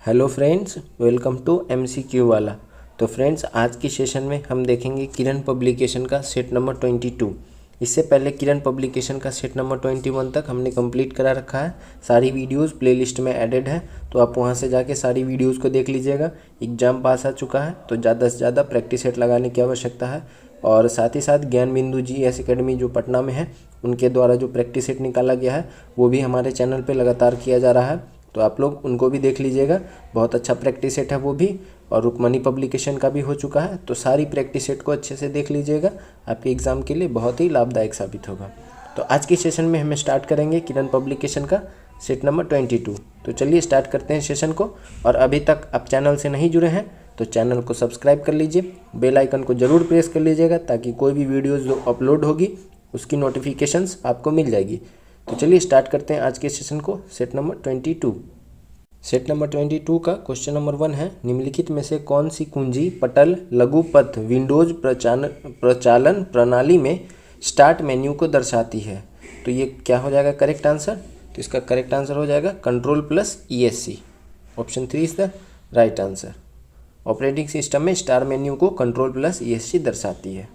Hello friends, welcome to MCQ वाला। तो friends, आज की सेशन में हम देखेंगे किरण पब्लिकेशन का सेट नंबर 22। इससे पहले किरण पब्लिकेशन का सेट नंबर 21 तक हमने कंप्लीट करा रखा है। सारी वीडियोस प्लेलिस्ट में ऐडेड है, तो आप वहां से जाके सारी वीडियोस को देख लीजिएगा। एग्ज़ाम पास आ चुका है तो ज़्यादा से ज़्यादा प्रैक्टिस सेट लगाने की आवश्यकता है। और साथ ही साथ ज्ञान बिंदु GS एकेडमी जो पटना में है, उनके द्वारा जो प्रैक्टिस सेट निकाला गया है वो भी हमारे चैनल पर लगातार किया जा रहा है, तो आप लोग उनको भी देख लीजिएगा। बहुत अच्छा प्रैक्टिस सेट है वो भी, और रुक्मणी पब्लिकेशन का भी हो चुका है। तो सारी प्रैक्टिस सेट को अच्छे से देख लीजिएगा, आपके एग्ज़ाम के लिए बहुत ही लाभदायक साबित होगा। तो आज के सेशन में हम स्टार्ट करेंगे किरण पब्लिकेशन का सेट नंबर 22। तो चलिए स्टार्ट करते हैं सेशन को। और अभी तक आप चैनल से नहीं जुड़े हैं तो चैनल को सब्सक्राइब कर लीजिए, बेल आइकन को ज़रूर प्रेस कर लीजिएगा, ताकि कोई भी वीडियोज़ जो अपलोड होगी उसकी नोटिफिकेशंस आपको मिल जाएगी। तो चलिए स्टार्ट करते हैं आज के सेशन को। Set number 22। सेट नंबर 22 का क्वेश्चन नंबर 1 है, निम्नलिखित में से कौन सी कुंजी पटल लघुपथ विंडोज प्रचालन प्रणाली में स्टार्ट मेन्यू को दर्शाती है? तो ये क्या हो जाएगा करेक्ट आंसर? तो इसका करेक्ट आंसर हो जाएगा Ctrl+ESC। Option 3 is the right answer. Operating system में स्टार मेन्यू को Ctrl+ESC दर्शाती है।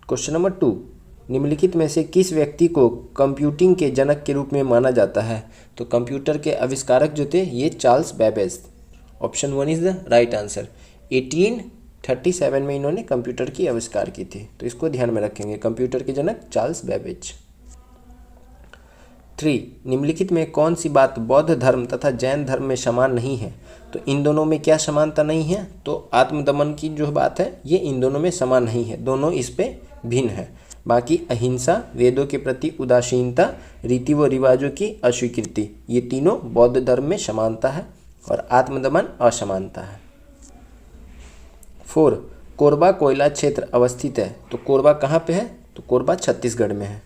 क्वेश्चन नंबर 2, निम्नलिखित में से किस व्यक्ति को कंप्यूटिंग के जनक के रूप में माना जाता है? तो कंप्यूटर के आविष्कारक जो थे ये Charles Babbage. Option 1 is the right answer. 1837 में इन्होंने कंप्यूटर की आविष्कार की थी, तो इसको ध्यान में रखेंगे, कंप्यूटर के जनक चार्ल्स बेबेज। 3, निम्नलिखित में कौन सी बात बौद्ध धर्म तथा जैन धर्म में समान नहीं है? तो इन दोनों में क्या समानता नहीं है? तो आत्मदमन की जो बात है ये इन दोनों में समान नहीं है, दोनों इस पे भिन्न है। बाकी अहिंसा, वेदों के प्रति उदासीनता, रीति व रिवाजों की अस्वीकृति, ये तीनों बौद्ध धर्म में समानता है, और आत्मदमन असमानता है। 4, कोरबा कोयला क्षेत्र अवस्थित है। तो कोरबा कहाँ पे है? तो कोरबा छत्तीसगढ़ में है।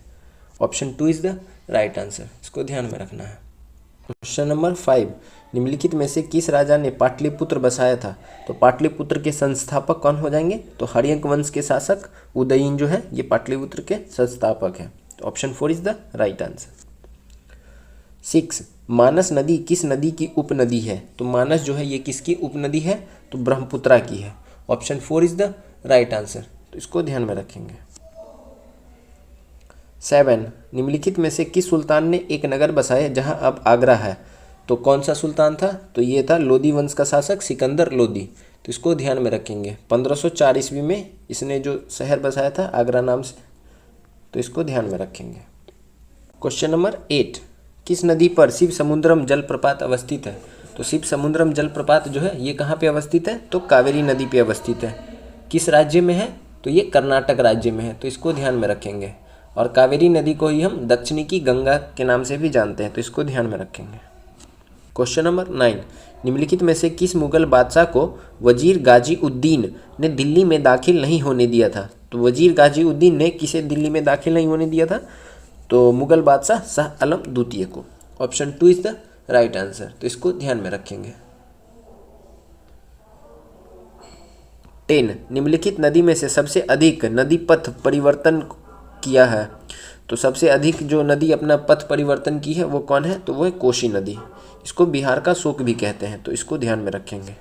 Option 2 is the right answer, इसको ध्यान में रखना है। क्वेश्चन नंबर 5, निम्नलिखित में से किस राजा ने पाटलिपुत्र बसाया था? तो पाटलिपुत्र के संस्थापक कौन हो जाएंगे? तो हर्यक वंश के शासक उदयन जो है ये पाटलिपुत्र के संस्थापक हैं। तो option 4 is the right answer. 6, मानस नदी किस नदी की उपनदी है? तो मानस जो है ये किसकी उपनदी है? तो ब्रह्मपुत्रा की है। Option 4 is the right answer, तो इसको ध्यान में रखेंगे। 7, निम्नलिखित में से किस सुल्तान ने एक नगर बसाया जहां अब आगरा है? तो कौन सा सुल्तान था? तो ये था लोदी वंश का शासक सिकंदर लोदी। तो इसको ध्यान में रखेंगे। 1504 ईस्वी में इसने जो शहर बसाया था आगरा नाम से, तो इसको ध्यान में रखेंगे। क्वेश्चन नंबर 8, किस नदी पर शिव समुद्रम जलप्रपात अवस्थित है? तो शिव समुद्रम जलप्रपात जो है ये कहाँ पे अवस्थित है? तो कावेरी नदी पे अवस्थित है। किस राज्य में है? तो ये कर्नाटक राज्य में है, तो इसको ध्यान में रखेंगे। और कावेरी नदी को ही हम दक्षिणी की गंगा के नाम से भी जानते हैं, तो इसको ध्यान में रखेंगे। क्वेश्चन नंबर 9, निम्नलिखित में से किस मुगल बादशाह को वजीर गाजी उद्दीन ने दिल्ली में दाखिल नहीं होने दिया था? तो वजीर गाजी उद्दीन ने किसे दिल्ली में दाखिल नहीं होने दिया था? तो मुगल बादशाह शाह आलम द्वितीय को। Option 2 is the right answer, तो इसको ध्यान में रखेंगे। 10, निम्नलिखित नदी में से सबसे अधिक नदी पथ परिवर्तन किया है? तो सबसे अधिक जो नदी अपना पथ परिवर्तन की है वो कौन है? तो वो है कोसी नदी। इसको बिहार का शोक भी कहते हैं, तो इसको ध्यान में रखेंगे।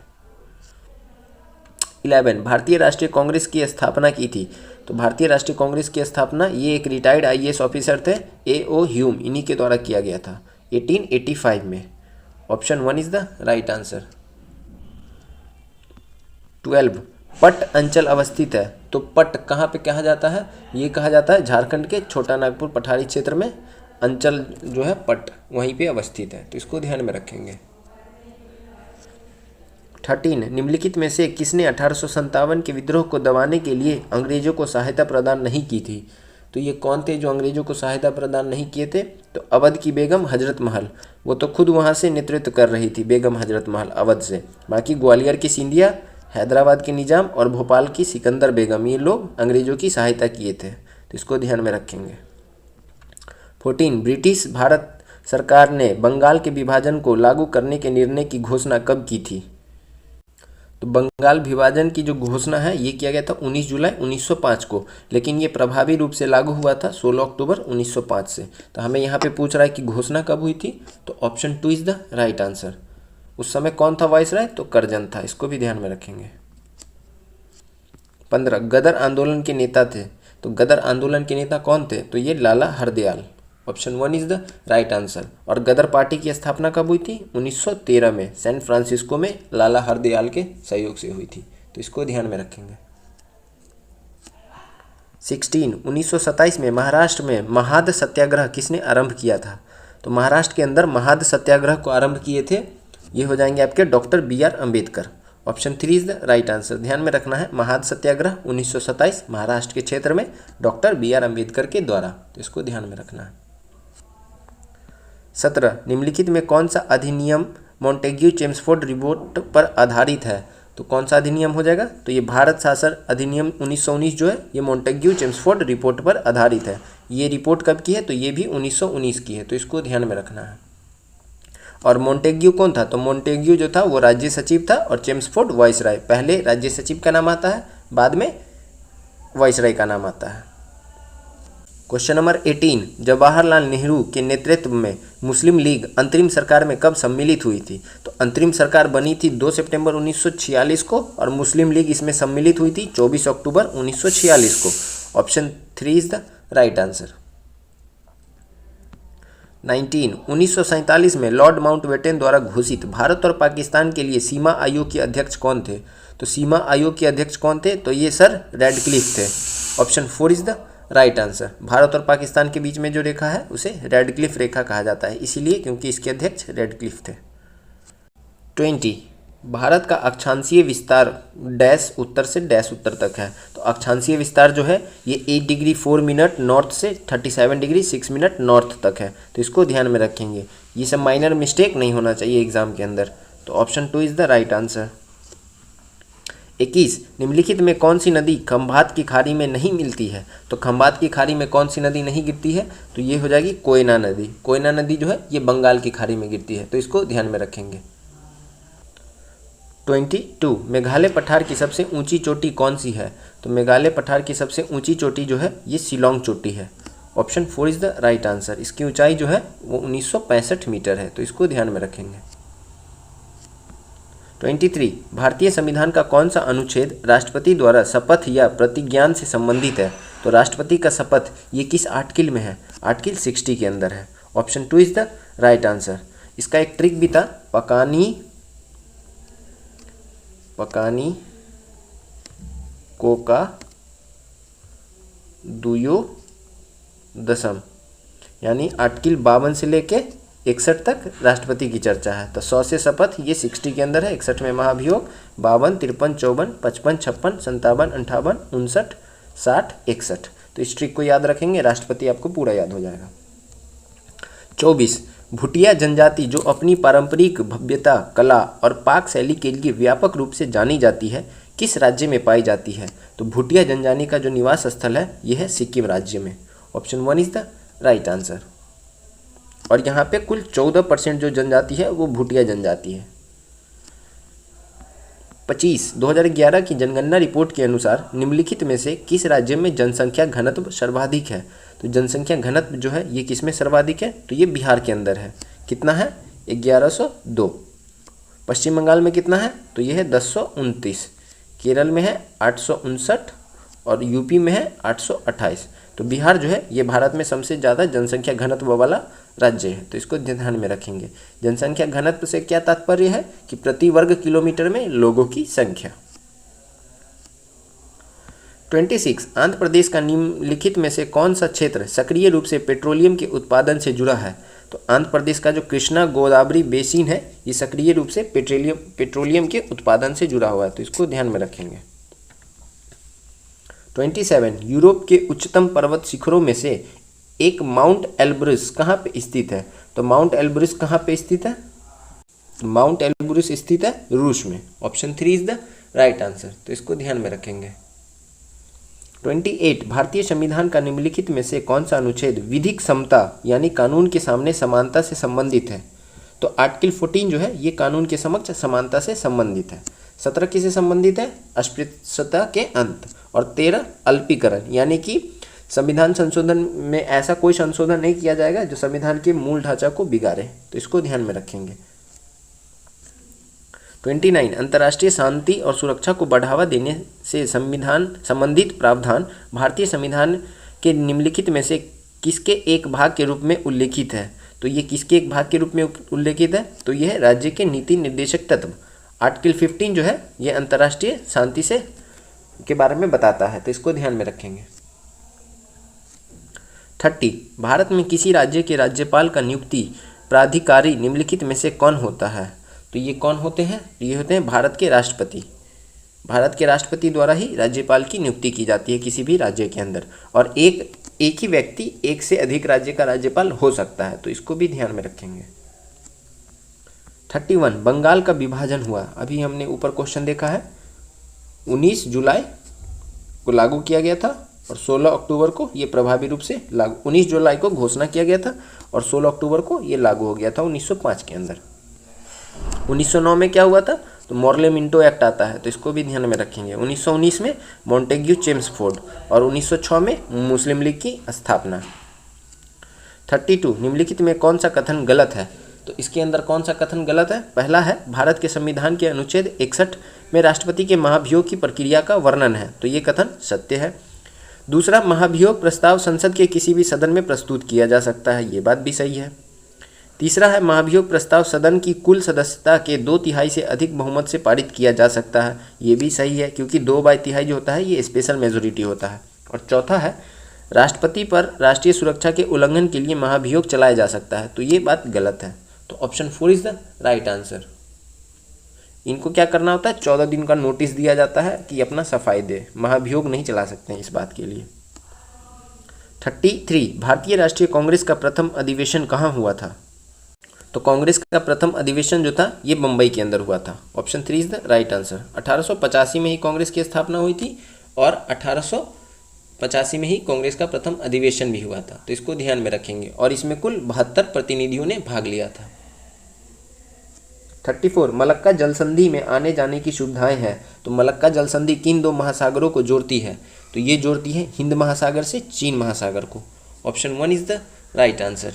11, भारतीय राष्ट्रीय कांग्रेस की स्थापना की थी? तो भारतीय राष्ट्रीय कांग्रेस की स्थापना ये एक रिटायर्ड IAS ऑफिसर थे A.O. ह्यूम, इन्हीं के द्वारा किया गया था 1885 में। Option 1 is the right answer. 12, पट अंचल अवस्थित है। तो पट कहाँ पे कहा जाता है? ये कहा जाता है झारखंड के छोटा नागपुर पठारी क्षेत्र में अंचल जो है पट वहीं पे अवस्थित है, तो इसको ध्यान में रखेंगे। 13, निम्नलिखित में से किसने 1857 के विद्रोह को दबाने के लिए अंग्रेजों को सहायता प्रदान नहीं की थी? तो ये कौन थे जो अंग्रेजों को सहायता प्रदान नहीं किए थे? तो अवध की बेगम हजरत महल, वो तो खुद वहाँ से नेतृत्व कर रही थी बेगम हजरत महल अवध से। बाकी ग्वालियर की सिंधिया, हैदराबाद के निजाम और भोपाल की सिकंदर बेगम, ये लोग अंग्रेजों की सहायता किए थे, तो इसको ध्यान में रखेंगे। 14, ब्रिटिश भारत सरकार ने बंगाल के विभाजन को लागू करने के निर्णय की घोषणा कब की थी? तो बंगाल विभाजन की जो घोषणा है ये किया गया था 19 जुलाई 1905 को, लेकिन ये प्रभावी रूप से लागू हुआ था 16 अक्टूबर 1905 से। तो हमें यहाँ पे पूछ रहा है कि घोषणा कब हुई थी? तो option 2 is the right answer. उस समय कौन था वाइसराय? तो करजन था, इसको भी ध्यान में रखेंगे। 15 गदर आंदोलन के नेता थे, तो गदर आंदोलन के नेता कौन थे? तो ये Lala Hardayal. Option 1 is the right answer. और गदर पार्टी की स्थापना कब हुई थी? 1913 में सैन फ्रांसिस्को में लाला हरदयाल के सहयोग से हुई थी, तो इसको ध्यान में रखेंगे। 16 1927 में महाराष्ट्र में महाद सत्याग्रह किसने आरंभ किया था? तो महाराष्ट्र के अंदर महाद सत्याग्रह को आरंभ किए थे, ये हो जाएंगे आपके doctor BR Ambedkar. Option 3 is the right answer. ध्यान में रखना है, महाद सत्याग्रह 1927 महाराष्ट्र के क्षेत्र में डॉक्टर BR अम्बेडकर के द्वारा, तो इसको ध्यान में रखना है। 17 निम्नलिखित में कौन सा अधिनियम मॉन्टेग्यू चेम्सफोर्ड रिपोर्ट पर आधारित है? तो कौन सा अधिनियम हो जाएगा? तो ये भारत शासन अधिनियम 1919 जो है ये मॉन्टेग्यू चेम्सफोर्ड रिपोर्ट पर आधारित है। ये रिपोर्ट कब की है? तो ये भी 1919 की है, तो इसको ध्यान में रखना है। और मॉन्टेग्यू कौन था? तो मॉन्टेग्यू जो था वो राज्य सचिव था और चेम्सफोर्ड वाइसराय। पहले राज्य सचिव का नाम आता है, बाद में वाइसराय का नाम आता है। क्वेश्चन नंबर 18 जवाहरलाल नेहरू के नेतृत्व में मुस्लिम लीग अंतरिम सरकार में कब सम्मिलित हुई थी? तो अंतरिम सरकार बनी थी 2 सितंबर 1946 को और मुस्लिम लीग इसमें सम्मिलित हुई थी 24 अक्टूबर 1946 को। Option 3 is the right answer. 19 1947 में लॉर्ड माउंटबेटन द्वारा घोषित भारत और पाकिस्तान के लिए सीमा आयोग के अध्यक्ष कौन थे? तो सीमा आयोग के अध्यक्ष कौन थे? तो ये सर रेडक्लिफ थे। Option 4 is the right answer. Bharat और पाकिस्तान के बीच में जो रेखा है उसे रेडक्लिफ रेखा कहा जाता है, इसीलिए क्योंकि इसके अध्यक्ष रेडक्लिफ थे। 20 भारत का अक्षांशीय विस्तार डैश उत्तर से डैश उत्तर तक है। तो अक्षांशीय विस्तार जो है ये 8 डिग्री 4 मिनट नॉर्थ से 37 डिग्री 6 मिनट नॉर्थ तक है, तो इसको ध्यान में रखेंगे। ये सब माइनर मिस्टेक नहीं होना चाहिए एग्जाम के अंदर। तो option 2 is the right answer. 21 निम्नलिखित में कौन सी नदी खंभात की खाड़ी में नहीं मिलती है? तो खंभात की खाड़ी में कौन सी नदी नहीं गिरती है? तो ये हो जाएगी कोयना नदी। कोयना नदी जो है ये बंगाल की खाड़ी में गिरती है, तो इसको ध्यान में रखेंगे। 22 मेघालय पठार की सबसे ऊंची चोटी कौन सी है? तो मेघालय पठार की सबसे ऊंची चोटी जो है ये शिलोंग चोटी है। Option 4 is the right answer. इसकी ऊंचाई जो है वो 1965 मीटर है, तो इसको ध्यान में रखेंगे। 23 भारतीय संविधान का कौन सा अनुच्छेद राष्ट्रपति द्वारा शपथ या प्रतिज्ञान से संबंधित है? तो राष्ट्रपति का शपथ ये किस आर्टिकल में है? आर्टिकल 60 के अंदर है। Option 2 is the right answer. इसका एक ट्रिक भी था, पकानी कोका दुयो दशम, यानी आर्टिकल 52 से लेके 61 तक राष्ट्रपति की चर्चा है। तो 100 से शपथ ये 60 के अंदर है, 61 में महाभियोग, 52, 53, 54, 55, 56, 57, 58, 59, 60, 61। तो इस ट्रिक को याद रखेंगे, राष्ट्रपति आपको पूरा याद हो जाएगा। 24 भूटिया जनजाति जो अपनी पारंपरिक भव्यता, कला और पाक शैली के लिए व्यापक रूप से जानी जाती है किस राज्य में पाई जाती है? तो भूटिया जनजाति का जो निवास स्थल है यह है सिक्किम राज्य में। Option 1 is the right answer. और यहाँ पे कुल 14% जो जनजाति है वो भूटिया जनजाति है। 25 2011 की जनगणना रिपोर्ट के अनुसार निम्नलिखित में से किस राज्य में जनसंख्या घनत्व सर्वाधिक है? तो जनसंख्या घनत्व जो है ये किस में सर्वाधिक है? तो ये बिहार के अंदर है। कितना है? 1102। पश्चिम बंगाल में कितना है? तो ये है 1029। केरल में है 859 और यूपी में है 828। तो बिहार जो है ये भारत में सबसे ज़्यादा जनसंख्या घनत्व वाला राज्य है, तो इसको ध्यान में रखेंगे। जनसंख्या घनत्व से क्या तात्पर्य है? कि प्रति वर्ग किलोमीटर में लोगों की संख्या। 26 आंध्र प्रदेश का निम्नलिखित में से कौन सा क्षेत्र सक्रिय रूप से पेट्रोलियम के उत्पादन से जुड़ा है? तो आंध्र प्रदेश का जो कृष्णा गोदावरी बेसिन है ये सक्रिय रूप से पेट्रोलियम के उत्पादन से जुड़ा हुआ है, तो इसको ध्यान में रखेंगे। 27 यूरोप के उच्चतम पर्वत शिखरों में से एक माउंट एल्ब्रुस कहाँ पे स्थित है? तो माउंट एल्ब्रुस कहाँ पे स्थित है? माउंट एल्ब्रुस स्थित है रूस में। Option 3 is the right answer, तो इसको ध्यान में रखेंगे। 28 भारतीय संविधान का निम्नलिखित में से कौन सा अनुच्छेद विधिक समता यानी कानून के सामने समानता से संबंधित है? तो आर्टिकल 14 जो है ये कानून के समक्ष समानता से संबंधित है। 17 किससे संबंधित है? अस्पृश्यता के अंत। और 13 अल्पीकरण, यानी कि संविधान संशोधन में ऐसा कोई संशोधन नहीं किया जाएगा जो संविधान के मूल ढांचा को बिगाड़े, तो इसको ध्यान में रखेंगे। 29 अंतर्राष्ट्रीय शांति और सुरक्षा को बढ़ावा देने से संविधान संबंधित प्रावधान भारतीय संविधान के निम्नलिखित में से किसके एक भाग के रूप में उल्लेखित है। तो ये किसके एक भाग के रूप में उल्लेखित है, तो यह है राज्य के नीति निर्देशक तत्व। आर्टिकल 15 जो है ये अंतर्राष्ट्रीय शांति से के बारे में बताता है, तो इसको ध्यान में रखेंगे। 30 भारत में किसी राज्य के राज्यपाल का नियुक्ति प्राधिकारी निम्नलिखित में से कौन होता है। तो ये कौन होते हैं, ये होते हैं भारत के राष्ट्रपति। भारत के राष्ट्रपति द्वारा ही राज्यपाल की नियुक्ति की जाती है किसी भी राज्य के अंदर, और एक ही व्यक्ति एक से अधिक राज्य का राज्यपाल हो सकता है, तो इसको भी ध्यान में रखेंगे। 31 बंगाल का विभाजन हुआ। अभी हमने ऊपर क्वेश्चन देखा है, 19 जुलाई को लागू किया गया था और 16 अक्टूबर को ये प्रभावी रूप से लागू, 19 जुलाई को घोषणा किया गया था और 16 अक्टूबर को ये लागू हो गया था 1905 के अंदर। 1909 में क्या हुआ था, तो मॉर्ले मिंटो एक्ट आता है, तो इसको भी ध्यान में रखेंगे। 1919 में मॉन्टेग्यू चेम्सफोर्ड और 1906 में मुस्लिम लीग की स्थापना। 32 निम्नलिखित में कौन सा कथन गलत है। तो इसके अंदर कौन सा कथन गलत है, पहला है भारत के संविधान के अनुच्छेद 61 में राष्ट्रपति के महाभियोग की प्रक्रिया का वर्णन है, तो ये कथन सत्य है। दूसरा, महाभियोग प्रस्ताव संसद के किसी भी सदन में प्रस्तुत किया जा सकता है, ये बात भी सही है। तीसरा है महाभियोग प्रस्ताव सदन की कुल सदस्यता के 2/3 से अधिक बहुमत से पारित किया जा सकता है, ये भी सही है, क्योंकि 2/3 जो होता है ये स्पेशल मेजोरिटी होता है। और चौथा है राष्ट्रपति पर राष्ट्रीय सुरक्षा के उल्लंघन के लिए महाभियोग चलाया जा सकता है, तो ये बात गलत है। तो option 4 is the right answer. इनको क्या करना होता है, 14 दिन का नोटिस दिया जाता है कि अपना सफाई दे, महाभियोग नहीं चला सकते हैं इस बात के लिए। 33 भारतीय राष्ट्रीय कांग्रेस का प्रथम अधिवेशन कहाँ हुआ था। तो कांग्रेस का प्रथम अधिवेशन जो था ये मुंबई के अंदर हुआ था। Option 3 is the right answer. 1885 में ही कांग्रेस की स्थापना हुई थी और 1885 में ही कांग्रेस का प्रथम अधिवेशन भी हुआ था, तो इसको ध्यान में रखेंगे। और इसमें कुल 72 प्रतिनिधियों ने भाग लिया था। 34 मलक्का जल संधि में आने जाने की सुविधाएं हैं। तो मलक्का जल संधि किन दो महासागरों को जोड़ती है, तो ये जोड़ती है हिंद महासागर से चीन महासागर को। Option 1 is the right answer.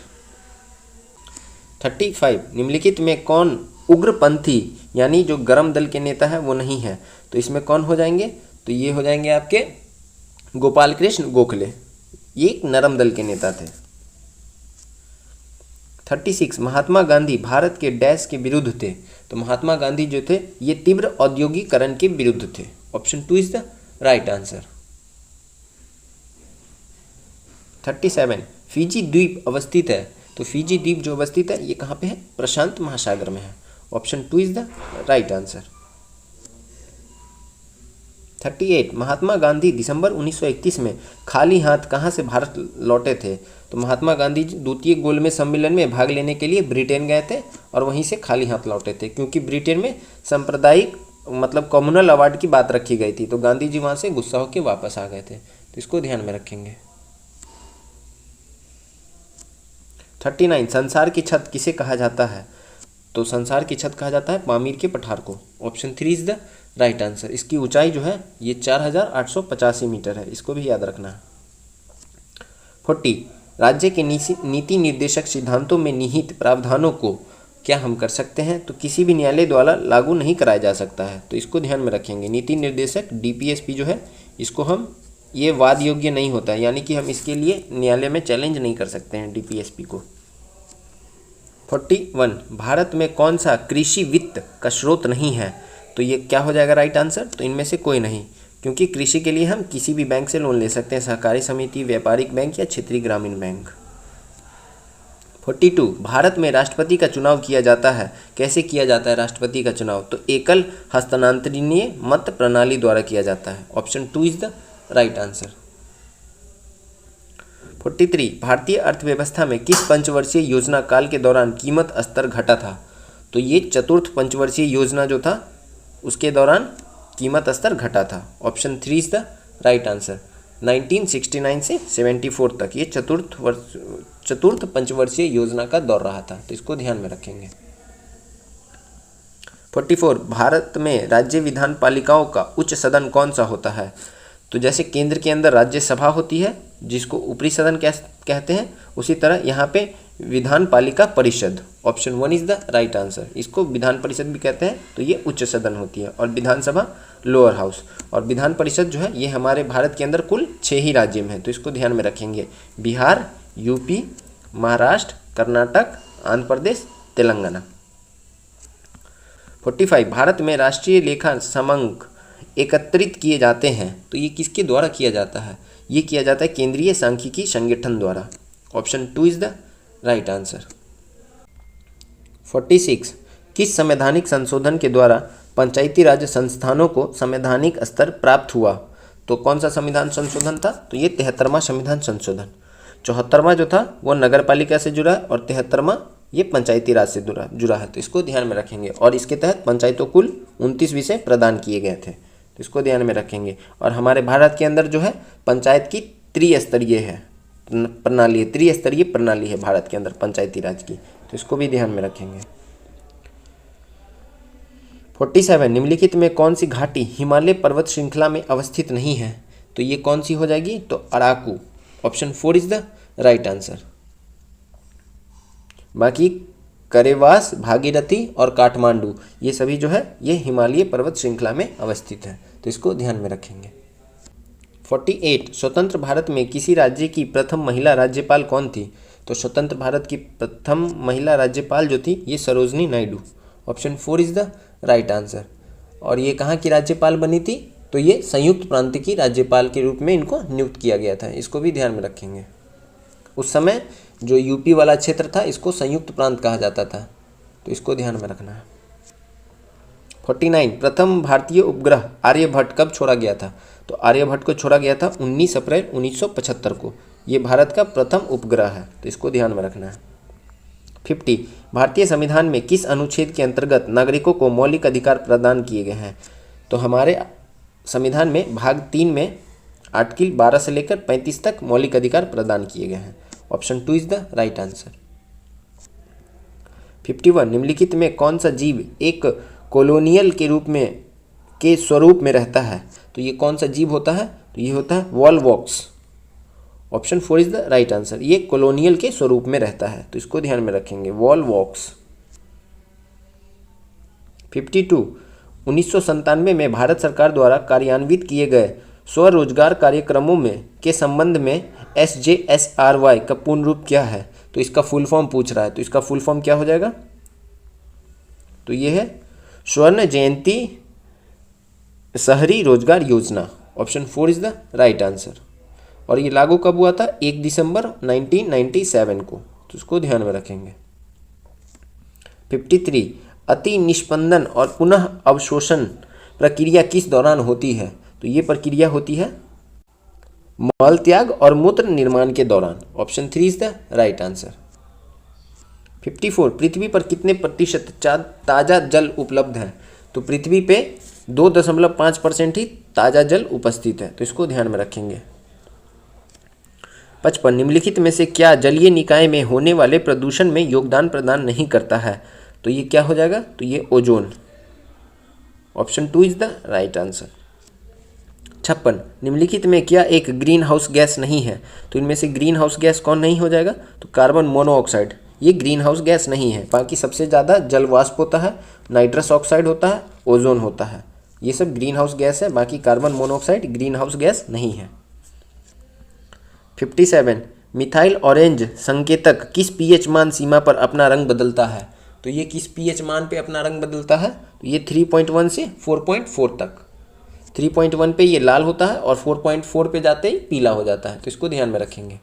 35 निम्नलिखित में कौन उग्रपंथी यानी जो गरम दल के नेता है वो नहीं है। तो इसमें कौन हो जाएंगे, तो ये हो जाएंगे आपके गोपाल कृष्ण गोखले, ये एक नरम दल के नेता थे। 36 महात्मा गांधी भारत के डैश के विरुद्ध थे। तो महात्मा गांधी जो थे ये तीव्र औद्योगिकरण के विरुद्ध थे। Option 2 is the right answer. 37 Fiji द्वीप अवस्थित है। तो फिजी द्वीप जो अवस्थित है ये कहाँ पे है, प्रशांत महासागर में है। Option 2 is the right answer. 38 Mahatma Gandhi दिसंबर 1931 में खाली हाथ कहाँ से भारत लौटे थे। तो महात्मा गांधी द्वितीय गोलमेज सम्मेलन में भाग लेने के लिए ब्रिटेन गए थे और वहीं से खाली हाथ लौटे थे, क्योंकि ब्रिटेन में सांप्रदायिक मतलब कम्युनल अवार्ड की बात रखी गई थी, तो गांधी जी वहाँ से गुस्सा होकर वापस आ गए थे, तो इसको ध्यान में रखेंगे। 39 संसार की छत किसे कहा जाता है। तो संसार की छत कहा जाता है पामीर के पठार को। Option 3 is the right answer. इसकी ऊंचाई जो है ये 4885 मीटर है, इसको भी याद रखना है। 40 राज्य के नीति निर्देशक सिद्धांतों में निहित प्रावधानों को क्या हम कर सकते हैं। तो किसी भी न्यायालय द्वारा लागू नहीं कराया जा सकता है, तो इसको ध्यान में रखेंगे। नीति निर्देशक DPSP जो है इसको हम ये वाद योग्य नहीं होता है, यानी कि हम इसके लिए न्यायालय में चैलेंज नहीं कर सकते हैं DPSP को। 41 भारत में कौन सा कृषि वित्त का स्रोत नहीं है। तो ये क्या हो जाएगा राइट आंसर। तो इनमें से कोई नहीं, क्योंकि कृषि के लिए हम किसी भी बैंक से लोन ले सकते हैं, सहकारी समिति, व्यापारिक बैंक या क्षेत्रीय ग्रामीण बैंक। 42 भारत में राष्ट्रपति का चुनाव किया जाता है। कैसे किया जाता है राष्ट्रपति का चुनाव। तो एकल हस्तांतरणीय मत प्रणाली द्वारा किया जाता है। Option 2 is the right answer. 43 भारतीय अर्थव्यवस्था में किस पंचवर्षीय योजना काल के दौरान कीमत स्तर घटा था। तो ये चतुर्थ पंचवर्षीय योजना जो था उसके दौरान कीमत स्तर घटा था। Option 3 is the right answer. 1969 से 74 तक ये चतुर्थ पंचवर्षीय योजना का दौर रहा था, तो इसको ध्यान में रखेंगे। 44 भारत में राज्य विधान पालिकाओं का उच्च सदन कौन सा होता है। तो जैसे केंद्र के अंदर राज्यसभा होती है जिसको ऊपरी सदन कहते हैं, उसी तरह यहाँ पे विधान पालिका परिषद option 1 is the right answer. इसको विधान परिषद भी कहते हैं, तो ये उच्च सदन होती है, और विधानसभा लोअर हाउस। और विधान परिषद जो है ये हमारे भारत के अंदर कुल 6 ही राज्य में है, तो इसको ध्यान में रखेंगे। बिहार, यूपी, महाराष्ट्र, कर्नाटक, आंध्र प्रदेश, तेलंगाना। 45 भारत में राष्ट्रीय लेखा समंक एकत्रित किए जाते हैं, तो ये किसके द्वारा किया जाता है? ये किया जाता है केंद्रीय सांख्यिकी संगठन द्वारा। Option 2 is the right answer. 46 किस संवैधानिक संशोधन के द्वारा पंचायती राज संस्थानों को संवैधानिक स्तर प्राप्त हुआ? तो कौन सा संविधान संशोधन था? तो ये 73वां संविधान संशोधन। 74वां जो था वो नगर पालिका से जुड़ा है, और 73वां ये पंचायती राज से जुड़ा है, तो इसको ध्यान में रखेंगे। और इसके तहत पंचायतों कुल 29 विषय प्रदान किए गए थे, तो इसको ध्यान में रखेंगे। और हमारे भारत के अंदर जो है पंचायत की त्रिस्तरीय प्रणाली है भारत के अंदर पंचायती राज की, तो इसको भी ध्यान में रखेंगे। 47 निम्नलिखित में कौन सी घाटी हिमालय पर्वत श्रृंखला में अवस्थित नहीं है? तो ये कौन सी हो जाएगी? तो Araku. Option 4 is the right answer. बाकी करेवास, भागीरथी और काठमांडू ये सभी जो है ये हिमालय पर्वत श्रृंखला में अवस्थित है, तो इसको ध्यान में रखेंगे। 48 स्वतंत्र भारत में किसी राज्य की प्रथम महिला राज्यपाल कौन थी? तो स्वतंत्र भारत की प्रथम महिला राज्यपाल जो थी ये Sarojini Naidu. Option 4 is the right answer. और ये कहाँ की राज्यपाल बनी थी? तो ये संयुक्त प्रांत की राज्यपाल के रूप में इनको नियुक्त किया गया था, इसको भी ध्यान में रखेंगे। उस समय जो यूपी वाला क्षेत्र था इसको संयुक्त प्रांत कहा जाता था, तो इसको ध्यान में रखना है। 49 प्रथम भारतीय उपग्रह आर्यभट्ट कब छोड़ा गया था? तो आर्यभट्ट को छोड़ा गया था 19 अप्रैल 1975 को। ये भारत का प्रथम उपग्रह है, तो इसको ध्यान में रखना है। 50 भारतीय संविधान में किस अनुच्छेद के अंतर्गत नागरिकों को मौलिक अधिकार प्रदान किए गए हैं? तो हमारे संविधान में भाग 3 में आर्टिकल 12 से लेकर 35 तक मौलिक अधिकार प्रदान किए गए हैं। Option 2 is the right answer. 51 निम्नलिखित में कौन सा जीव एक कॉलोनियल के स्वरूप में रहता है? तो ये कौन सा जीव होता है? तो ये होता है Volvox. Option 4 is the right answer. ये कॉलोनियल के स्वरूप में रहता है, तो इसको ध्यान में रखेंगे, वॉलवॉक्स। 52 1997 में भारत सरकार द्वारा कार्यान्वित किए गए स्वरोजगार कार्यक्रमों में के संबंध में SJSRY का पूर्ण रूप क्या है? तो इसका फुल फॉर्म पूछ रहा है, तो इसका फुल फॉर्म क्या हो जाएगा? तो ये है स्वर्ण जयंती शहरी रोजगार योजना। Option 4 is the right answer. और ये लागू कब हुआ था? 1 दिसंबर 1997 को, तो इसको ध्यान में रखेंगे। 53 अति निष्पंदन और पुनः अवशोषण प्रक्रिया किस दौरान होती है? तो ये प्रक्रिया होती है मल त्याग और मूत्र निर्माण के दौरान। Option 3 is the right answer. 54 पृथ्वी पर कितने प्रतिशत ताज़ा जल उपलब्ध है? तो पृथ्वी पे 2.5% ही ताज़ा जल उपस्थित है, तो इसको ध्यान में रखेंगे। 55 निम्नलिखित में से क्या जलीय निकाय में होने वाले प्रदूषण में योगदान प्रदान नहीं करता है? तो ये क्या हो जाएगा? तो ये ozone. Option 2 is the right answer. 56 निम्नलिखित में क्या एक ग्रीन हाउस गैस नहीं है? तो इनमें से ग्रीन हाउस गैस कौन नहीं हो जाएगा? तो कार्बन मोनोऑक्साइड, ये ग्रीन हाउस गैस नहीं है। बाकी सबसे ज़्यादा जल वाष्प होता है, नाइट्रस ऑक्साइड होता है, ओजोन होता है, ये सब ग्रीन हाउस गैस है। बाकी carbon monoxide green house gas नहीं है। 57 मिथाइल ऑरेंज संकेतक किस पीएच मान सीमा पर अपना रंग बदलता है? तो ये किस पीएच मान पे अपना रंग बदलता है? तो ये 3.1 से 4.4 तक। 3.1 पे ये लाल होता है और 4.4 पे जाते ही पीला हो जाता है, तो इसको ध्यान में रखेंगे।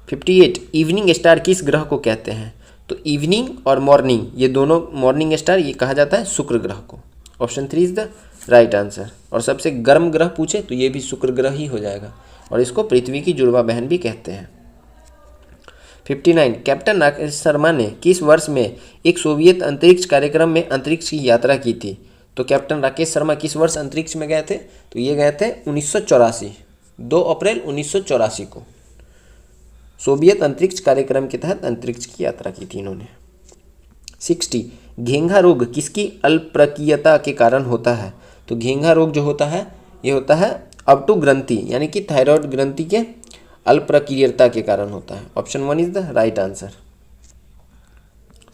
58 इवनिंग स्टार किस ग्रह को कहते हैं? तो इवनिंग और मॉर्निंग, ये दोनों मॉर्निंग स्टार, ये कहा जाता है शुक्र ग्रह को। Option 3 is the right answer. और सबसे गर्म ग्रह पूछे तो ये भी शुक्र ग्रह ही हो जाएगा, और इसको पृथ्वी की जुड़वा बहन भी कहते हैं। 59 कैप्टन राकेश शर्मा ने किस वर्ष में एक सोवियत अंतरिक्ष कार्यक्रम में अंतरिक्ष की यात्रा की थी? तो कैप्टन राकेश शर्मा किस वर्ष अंतरिक्ष में गए थे? तो ये गए थे 1984, 2 अप्रैल 1984 को। सोवियत अंतरिक्ष कार्यक्रम के तहत अंतरिक्ष की यात्रा की थी इन्होंने। 60 घेंघा रोग किसकी अल्पप्रकीयता के कारण होता है? तो घेंघा रोग जो होता है ये होता है अवटु ग्रंथि यानी कि थायराइड ग्रंथि के अल्पप्रकीयता के कारण होता है। Option 1 is the right answer.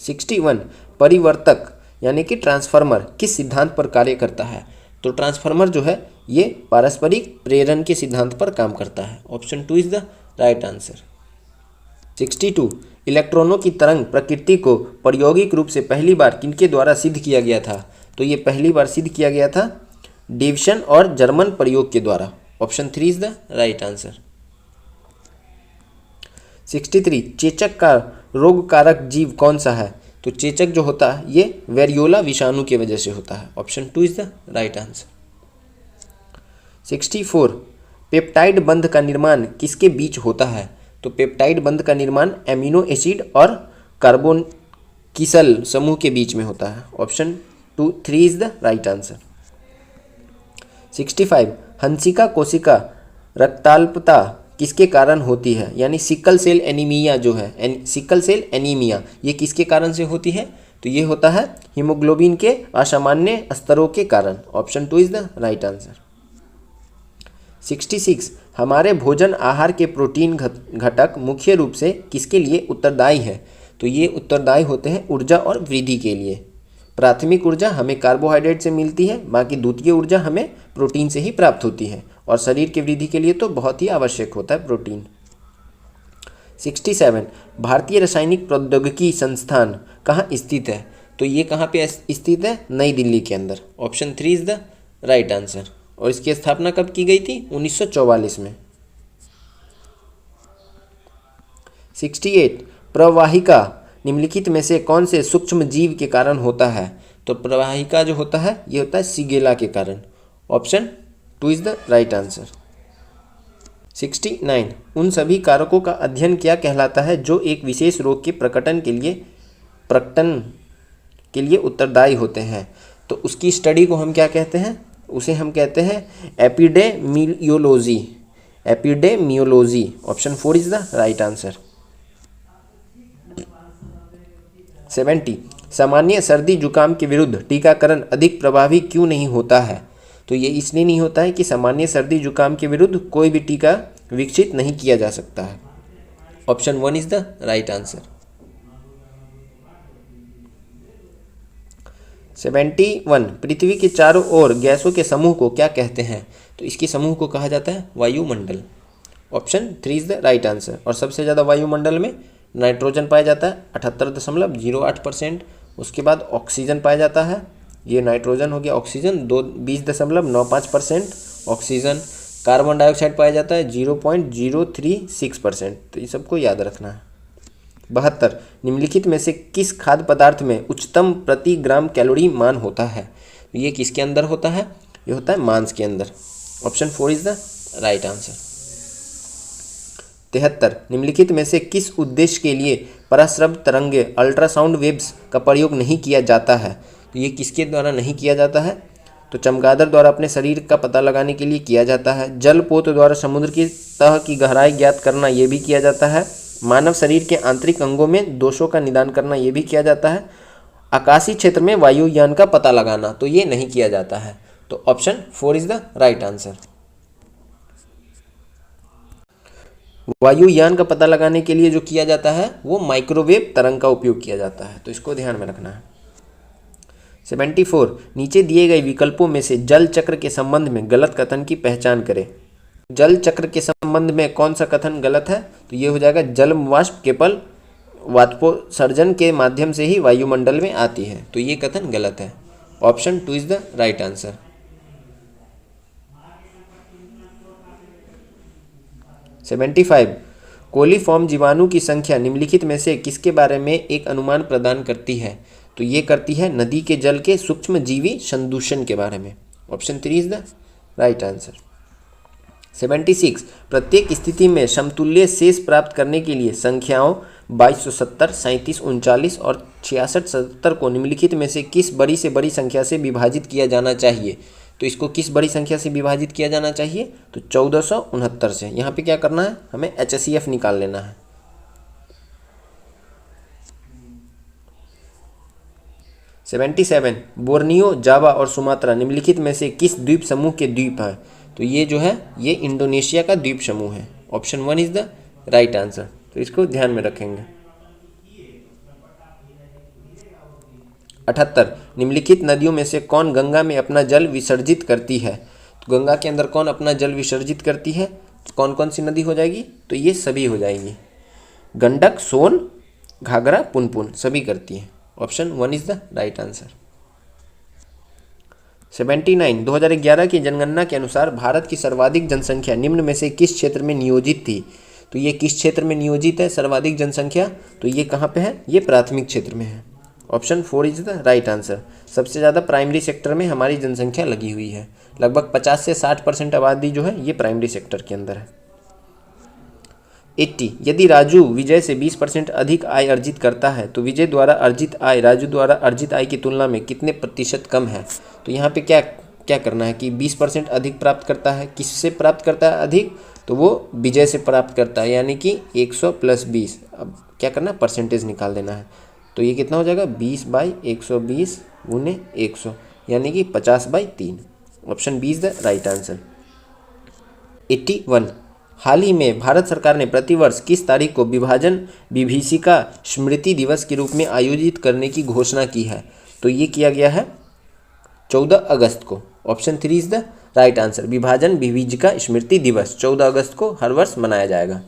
61 परिवर्तक यानी कि ट्रांसफार्मर किस सिद्धांत पर कार्य करता है? तो ट्रांसफार्मर जो है ये पारस्परिक प्रेरण के सिद्धांत पर काम करता है। Option 2 is the right answer. 62 इलेक्ट्रॉनों की तरंग प्रकृति को प्रायोगिक रूप से पहली बार किनके द्वारा सिद्ध किया गया था? तो ये पहली बार सिद्ध किया गया था डेविसन और जर्मन प्रयोग के द्वारा। Option 3 is the right answer. 63 चेचक का रोगकारक जीव कौन सा है? तो चेचक जो होता है ये वेरियोला विषाणु की वजह से होता है। Option 2 is the right answer. 64 peptide बंध का निर्माण किसके बीच होता है? तो पेप्टाइड बंध का निर्माण एमिनो एसिड और कार्बोक्सिल समूह के बीच में होता है। Option 3 is the right answer. 65 Hansika कोशिका रक्ताल्पता किसके कारण होती है? यानी सिकल सेल एनीमिया जो है, सिकल सेल एनीमिया ये किसके कारण से होती है? तो ये होता है हीमोग्लोबिन के असामान्य स्तरों के कारण। Option 2 is the right answer. 66 हमारे भोजन आहार के प्रोटीन घटक मुख्य रूप से किसके लिए उत्तरदायी है? तो ये उत्तरदायी होते हैं ऊर्जा और वृद्धि के लिए। प्राथमिक ऊर्जा हमें कार्बोहाइड्रेट से मिलती है, बाकी द्वितीय ऊर्जा हमें प्रोटीन से ही प्राप्त होती है, और शरीर की वृद्धि के लिए तो बहुत ही आवश्यक होता है प्रोटीन। 67 भारतीय रासायनिक प्रौद्योगिकी संस्थान कहाँ स्थित है? तो ये कहाँ पे स्थित है? नई दिल्ली के अंदर। Option 3 is the right answer. और इसकी स्थापना कब की गई थी? 1944 में। 68 प्रवाहिका निम्नलिखित में से कौन से सूक्ष्म जीव के कारण होता है? तो प्रवाहिका जो होता है ये होता है सिगेला के कारण। Option 2 is the right answer. 69 उन सभी कारकों का अध्ययन क्या कहलाता है जो एक विशेष रोग के प्रकटन के लिए उत्तरदायी होते हैं? तो उसकी स्टडी को हम क्या कहते हैं? उसे हम कहते हैं epidemiology. Epidemiology. Option 4 is the right answer. 70 सामान्य सर्दी जुकाम के विरुद्ध टीकाकरण अधिक प्रभावी क्यों नहीं होता है? तो ये इसलिए नहीं होता है कि सामान्य सर्दी जुकाम के विरुद्ध कोई भी टीका विकसित नहीं किया जा सकता है। Option 1 is the right answer. 71 पृथ्वी के चारों ओर गैसों के समूह को क्या कहते हैं? तो इसके समूह को कहा जाता है वायुमंडल। Option 3 is the right answer. और सबसे ज़्यादा वायुमंडल में नाइट्रोजन पाया जाता है 78.08%। उसके बाद ऑक्सीजन पाया जाता है, ये नाइट्रोजन हो गया, ऑक्सीजन 20.95% ऑक्सीजन। कार्बन डाइऑक्साइड पाया जाता है 0.036%। तो ये सबको याद रखना है। 72 निम्नलिखित में से किस खाद्य पदार्थ में उच्चतम प्रति ग्राम कैलोरी मान होता है? ये किसके अंदर होता है? ये होता है मांस के अंदर। Option 4 is the right answer. 73 निम्नलिखित में से किस उद्देश्य के लिए पराश्रव्य तरंगे अल्ट्रासाउंड वेव्स का प्रयोग नहीं किया जाता है? तो ये किसके द्वारा नहीं किया जाता है? तो चमगादड़ द्वारा अपने शरीर का पता लगाने के लिए किया जाता है। जलपोत द्वारा समुद्र की तह की गहराई ज्ञात करना ये भी किया जाता है। मानव शरीर के आंतरिक अंगों में दोषों का निदान करना ये भी किया जाता है। आकाशीय क्षेत्र में वायुयान का पता लगाना तो ये नहीं किया जाता है। तो option 4 is the right answer. वायुयान का पता लगाने के लिए जो किया जाता है वो माइक्रोवेव तरंग का उपयोग किया जाता है, तो इसको ध्यान में रखना है। 74 नीचे दिए गए विकल्पों में से जल चक्र के संबंध में गलत कथन की पहचान करें। जल चक्र के संबंध में कौन सा कथन गलत है? तो ये हो जाएगा जल वाष्प केवल वाष्पोत्सर्जन के माध्यम से ही वायुमंडल में आती है, तो ये कथन गलत है। Option 2 is the right answer. 75 coliform जीवाणु की संख्या निम्नलिखित में से किसके बारे में एक अनुमान प्रदान करती है? तो ये करती है नदी के जल के सूक्ष्म जीवी संदूषण के बारे में। Option 3 is the right answer. 76 प्रत्येक स्थिति में समतुल्य शेष प्राप्त करने के लिए संख्याओं 2270, 3739 और 6670 को निम्नलिखित में से किस बड़ी से बड़ी संख्या से विभाजित किया जाना चाहिए? तो इसको किस बड़ी संख्या से विभाजित किया जाना चाहिए? तो 1469 से। यहाँ पे क्या करना है? हमें HCF निकाल लेना है। 77 बोर्नियो, जावा और सुमात्रा निम्नलिखित में से किस द्वीप समूह के द्वीप हैं? तो ये जो है ये इंडोनेशिया का द्वीप समूह है। Option 1 is the right answer, तो इसको ध्यान में रखेंगे। 78 निम्नलिखित नदियों में से कौन गंगा में अपना जल विसर्जित करती है? तो गंगा के अंदर कौन अपना जल विसर्जित करती है? तो कौन कौन सी नदी हो जाएगी? तो ये सभी हो जाएगी, गंडक, सोन, घाघरा, पुनपुन, सभी करती है। Option 1 is the right answer. 79 2011 की जनगणना के अनुसार भारत की सर्वाधिक जनसंख्या निम्न में से किस क्षेत्र में नियोजित थी? तो ये किस क्षेत्र में नियोजित है सर्वाधिक जनसंख्या? तो ये कहाँ पे है? ये प्राथमिक क्षेत्र में है। Option 4 is the right answer. सबसे ज़्यादा प्राइमरी सेक्टर में हमारी जनसंख्या लगी हुई है, लगभग 50 से 60% आबादी जो है ये प्राइमरी सेक्टर के अंदर है। 80 यदि राजू विजय से 20% अधिक आय अर्जित करता है तो विजय द्वारा अर्जित आय राजू द्वारा अर्जित आय की तुलना में कितने प्रतिशत कम है? तो यहाँ पे क्या क्या करना है कि 20% अधिक प्राप्त करता है, किससे प्राप्त करता है अधिक? तो वो विजय से प्राप्त करता है, यानी कि 100 + 20। अब क्या करना है? परसेंटेज निकाल देना है। तो ये कितना हो जाएगा? 20/120 × 100, यानी कि 50/3। Option B is the right answer. 81 हाल ही में भारत सरकार ने प्रतिवर्ष किस तारीख को विभाजन विभीषिका स्मृति दिवस के रूप में आयोजित करने की घोषणा की है? तो ये किया गया है 14 अगस्त को। Option 3 is the right answer. विभाजन विभीषिका स्मृति दिवस 14 अगस्त को हर वर्ष मनाया जाएगा।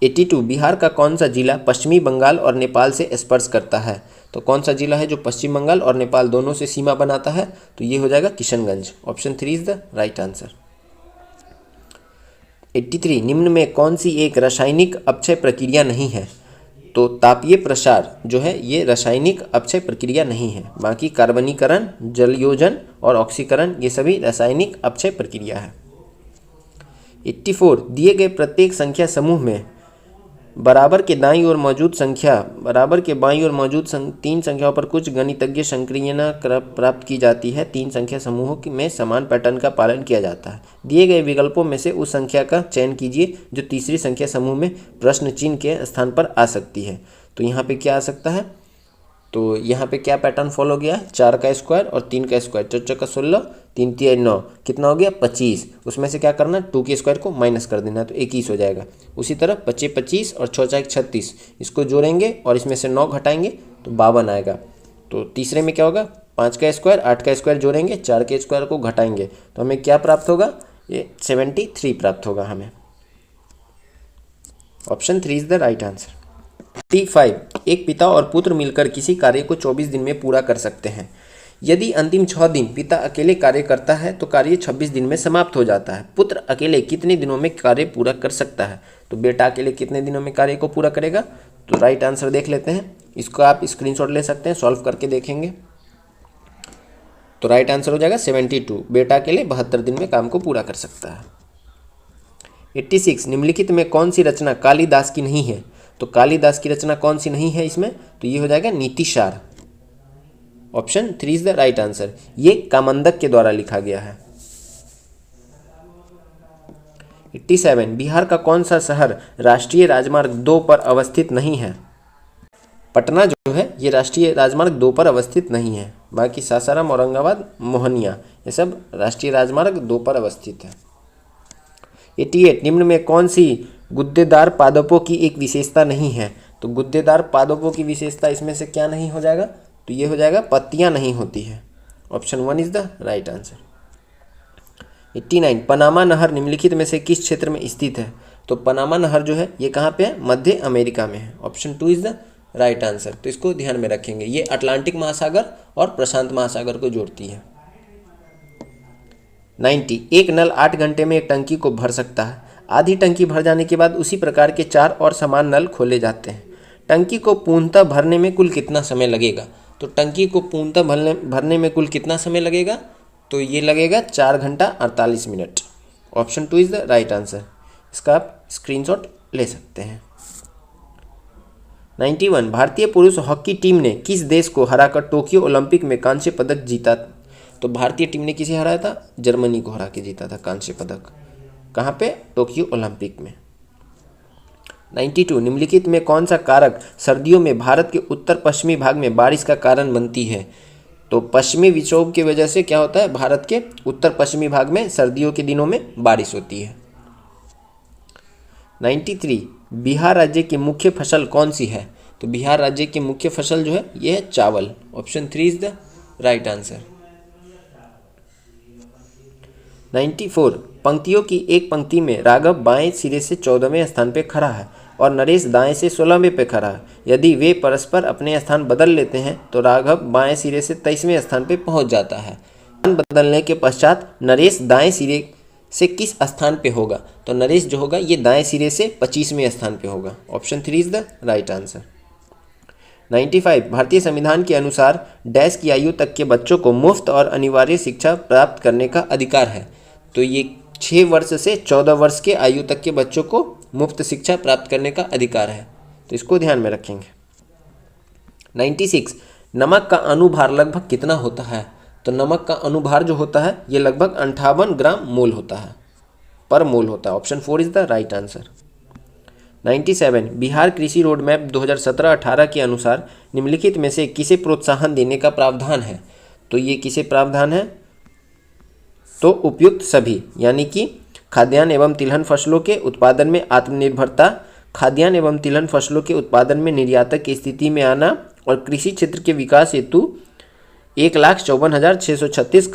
82 बिहार का कौन सा जिला पश्चिमी बंगाल और नेपाल से स्पर्श करता है? तो कौन सा जिला है जो पश्चिम बंगाल और नेपाल दोनों से सीमा बनाता है? तो ये हो जाएगा Kishanganj. Option 3 is the right answer. 83 निम्न में कौन सी एक रासायनिक अपक्षय प्रक्रिया नहीं है? तो तापीय प्रसार जो है ये रासायनिक अपक्षय प्रक्रिया नहीं है, बाकी कार्बनीकरण, जलयोजन और ऑक्सीकरण ये सभी रासायनिक अपक्षय प्रक्रिया है। 84 दिए गए प्रत्येक संख्या समूह में बराबर के बाईं ओर मौजूद तीन संख्याओं पर कुछ गणितज्ञ संक्रियण प्राप्त की जाती है। तीन संख्या समूहों में समान पैटर्न का पालन किया जाता है। दिए गए विकल्पों में से उस संख्या का चयन कीजिए जो तीसरी संख्या समूह में प्रश्न चिन्ह के स्थान पर आ सकती है। तो यहाँ पे क्या आ सकता है? तो यहाँ पे क्या पैटर्न फॉलो गया है? 4 का स्क्वायर और 3 का स्क्वायर, 4 × 16, 3 × 3 = 9, कितना हो गया? 25। उसमें से क्या करना? 2 के स्क्वायर को माइनस कर देना, तो 21 हो जाएगा। उसी तरह 25 25 और 6 × 1 = 36, इसको जोड़ेंगे और इसमें से 9 घटाएंगे तो 52 आएगा। तो तीसरे में क्या होगा? 5 का स्क्वायर 8 का स्क्वायर जोड़ेंगे, 4 के स्क्वायर को घटाएंगे तो हमें क्या प्राप्त होगा? ये 73 प्राप्त होगा हमें। Option 3 is the right answer. 35 एक पिता और पुत्र मिलकर किसी कार्य को 24 दिन में पूरा कर सकते हैं। यदि अंतिम 6 दिन पिता अकेले कार्य करता है तो कार्य 26 दिन में समाप्त हो जाता है। पुत्र अकेले कितने दिनों में कार्य पूरा कर सकता है? तो बेटा अकेले कितने दिनों में कार्य को पूरा करेगा? तो राइट आंसर देख लेते हैं। इसको आप स्क्रीनशॉट ले सकते हैं, सॉल्व करके देखेंगे। तो राइट आंसर हो जाएगा 72। बेटा अकेले 72 दिन में काम को पूरा कर सकता है। 86 निम्नलिखित में कौन सी रचना कालिदास की नहीं है? तो कालिदास की रचना कौन सी नहीं है इसमें? तो ये हो जाएगा Nitisar. Option 3 is the right answer. ये कामंदक के द्वारा लिखा गया है। 87 बिहार का कौन सा शहर राष्ट्रीय राजमार्ग 2 पर अवस्थित नहीं है? पटना जो है ये राष्ट्रीय राजमार्ग 2 पर अवस्थित नहीं है, बाकी सासाराम, औरंगाबाद, मोहनिया ये सब राष्ट्रीय राजमार्ग 2 पर अवस्थित है। 88 निम्न में कौन सी गुद्देदार पादपों की एक विशेषता नहीं है? तो गुद्देदार पादपों की विशेषता इसमें से क्या नहीं हो जाएगा? तो ये हो जाएगा पत्तियां नहीं होती है। Option 1 is the right answer. 89 Panama नहर निम्नलिखित में से किस क्षेत्र में स्थित है? तो पनामा नहर जो है ये कहाँ पे है? मध्य अमेरिका में है। Option 2 is the right answer. तो इसको ध्यान में रखेंगे, ये अटलांटिक महासागर और प्रशांत महासागर को जोड़ती है। 90 एक नल 8 घंटे में एक टंकी को भर सकता है। आधी टंकी भर जाने के बाद उसी प्रकार के 4 और समान नल खोले जाते हैं। टंकी को पूर्णतः भरने में कुल कितना समय लगेगा? तो टंकी को पूर्णतः भरने में कुल कितना समय लगेगा? तो ये लगेगा 4 घंटा 48 minute. Option 2 is the right answer. इसका आप स्क्रीनशॉट ले सकते हैं। 91 भारतीय पुरुष हॉकी टीम ने किस देश को हराकर टोक्यो ओलंपिक में कांस्य पदक जीता? तो भारतीय टीम ने किसे हराया था? जर्मनी को हरा के जीता था कांस्य पदक। कहाँ पे? टोक्यो ओलंपिक में। 92 निम्नलिखित में कौन सा कारक सर्दियों में भारत के उत्तर पश्चिमी भाग में बारिश का कारण बनती है? तो पश्चिमी विक्षोभ की वजह से क्या होता है? भारत के उत्तर पश्चिमी भाग में सर्दियों के दिनों में बारिश होती है। 93 बिहार राज्य की मुख्य फसल कौन सी है? तो बिहार राज्य की मुख्य फसल जो है ये है चावल। Option 3 is the right answer. 94, पंक्तियों की एक पंक्ति में राघव बाएं सिरे से 14वें स्थान पर खड़ा है और नरेश दाएं से 16वें पे खड़ा है। यदि वे परस्पर अपने स्थान बदल लेते हैं तो राघव बाएं सिरे से 23वें स्थान पर पहुंच जाता है। स्थान बदलने के पश्चात नरेश दाएं सिरे से किस स्थान पे होगा? तो नरेश जो होगा ये दाएं सिरे से 25वें स्थान पे होगा। Option 3 is the right answer. 95, भारतीय संविधान के अनुसार डैश की आयु तक के बच्चों को मुफ्त और अनिवार्य शिक्षा प्राप्त करने का अधिकार है। तो ये 6 वर्ष से 14 वर्ष के आयु तक के बच्चों को मुफ्त शिक्षा प्राप्त करने का अधिकार है, तो इसको ध्यान में रखेंगे। 96, नमक का अनुभार लगभग कितना होता है? तो नमक का अनुभार जो होता है ये लगभग 58 ग्राम मोल होता है, पर मोल होता है। Option 4 is the right answer. 97, Bihar कृषि रोड मैप 2017-18 के अनुसार निम्नलिखित में से किसे प्रोत्साहन देने का प्रावधान है? तो ये किसे प्रावधान है? तो उपयुक्त सभी, यानी कि खाद्यान्न एवं तिलहन फसलों के उत्पादन में आत्मनिर्भरता, खाद्यान्न एवं तिलहन फसलों के उत्पादन में निर्यातक की स्थिति में आना और कृषि क्षेत्र के विकास हेतु 1,54,636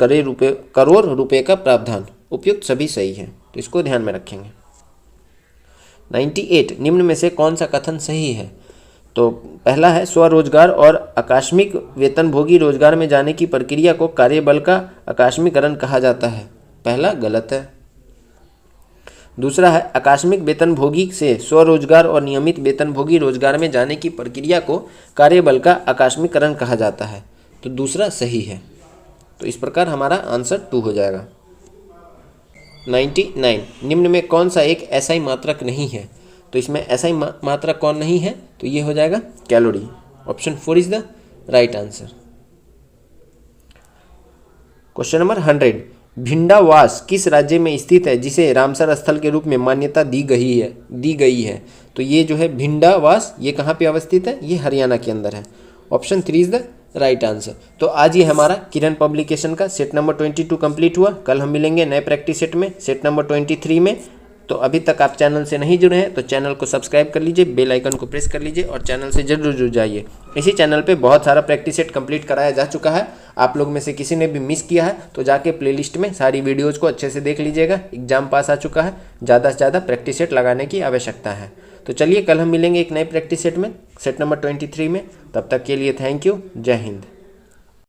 करोड़ रुपए का प्रावधान। उपयुक्त सभी सही है, तो इसको ध्यान में रखेंगे। 98, निम्न में से कौन सा कथन सही है? तो पहला है स्वरोजगार और आकस्मिक वेतनभोगी रोजगार में जाने की प्रक्रिया को कार्यबल का आकस्मिकरण कहा जाता है। पहला गलत है। दूसरा है आकस्मिक वेतनभोगी से स्वरोजगार और नियमित वेतनभोगी रोजगार में जाने की प्रक्रिया को कार्यबल का आकस्मिकरण कहा जाता है, तो दूसरा सही है। तो इस प्रकार हमारा आंसर 2 हो जाएगा। 99, निम्न में कौन सा एक SI मात्रक नहीं है? तो इसमें SI मात्रक कौन नहीं है? तो ये हो जाएगा calorie. Option 4 is the right answer. Question number 100, Bhindawas किस राज्य में स्थित है जिसे रामसर स्थल के रूप में मान्यता दी गई है? तो ये जो है भिंडावास ये कहाँ पे अवस्थित है? ये हरियाणा के अंदर है। Option 3 is the right answer. तो आज ये हमारा किरण पब्लिकेशन का सेट नंबर 22 कंप्लीट हुआ। कल हम मिलेंगे नए प्रैक्टिस सेट में, सेट नंबर 23 में। तो अभी तक आप चैनल से नहीं जुड़े हैं तो चैनल को सब्सक्राइब कर लीजिए, बेल आइकन को प्रेस कर लीजिए और चैनल से जरूर जुड़ जाइए। इसी चैनल पे बहुत सारा प्रैक्टिस सेट कंप्लीट कराया जा चुका है। आप लोग में से किसी ने भी मिस किया है तो जाके प्लेलिस्ट में सारी वीडियोज़ को अच्छे से देख लीजिएगा। एग्जाम पास आ चुका है, ज़्यादा से ज़्यादा प्रैक्टिस सेट लगाने की आवश्यकता है। तो चलिए कल हम मिलेंगे एक नए प्रैक्टिस सेट में, सेट नंबर 23 में। तब तक के लिए थैंक यू, जय हिंद।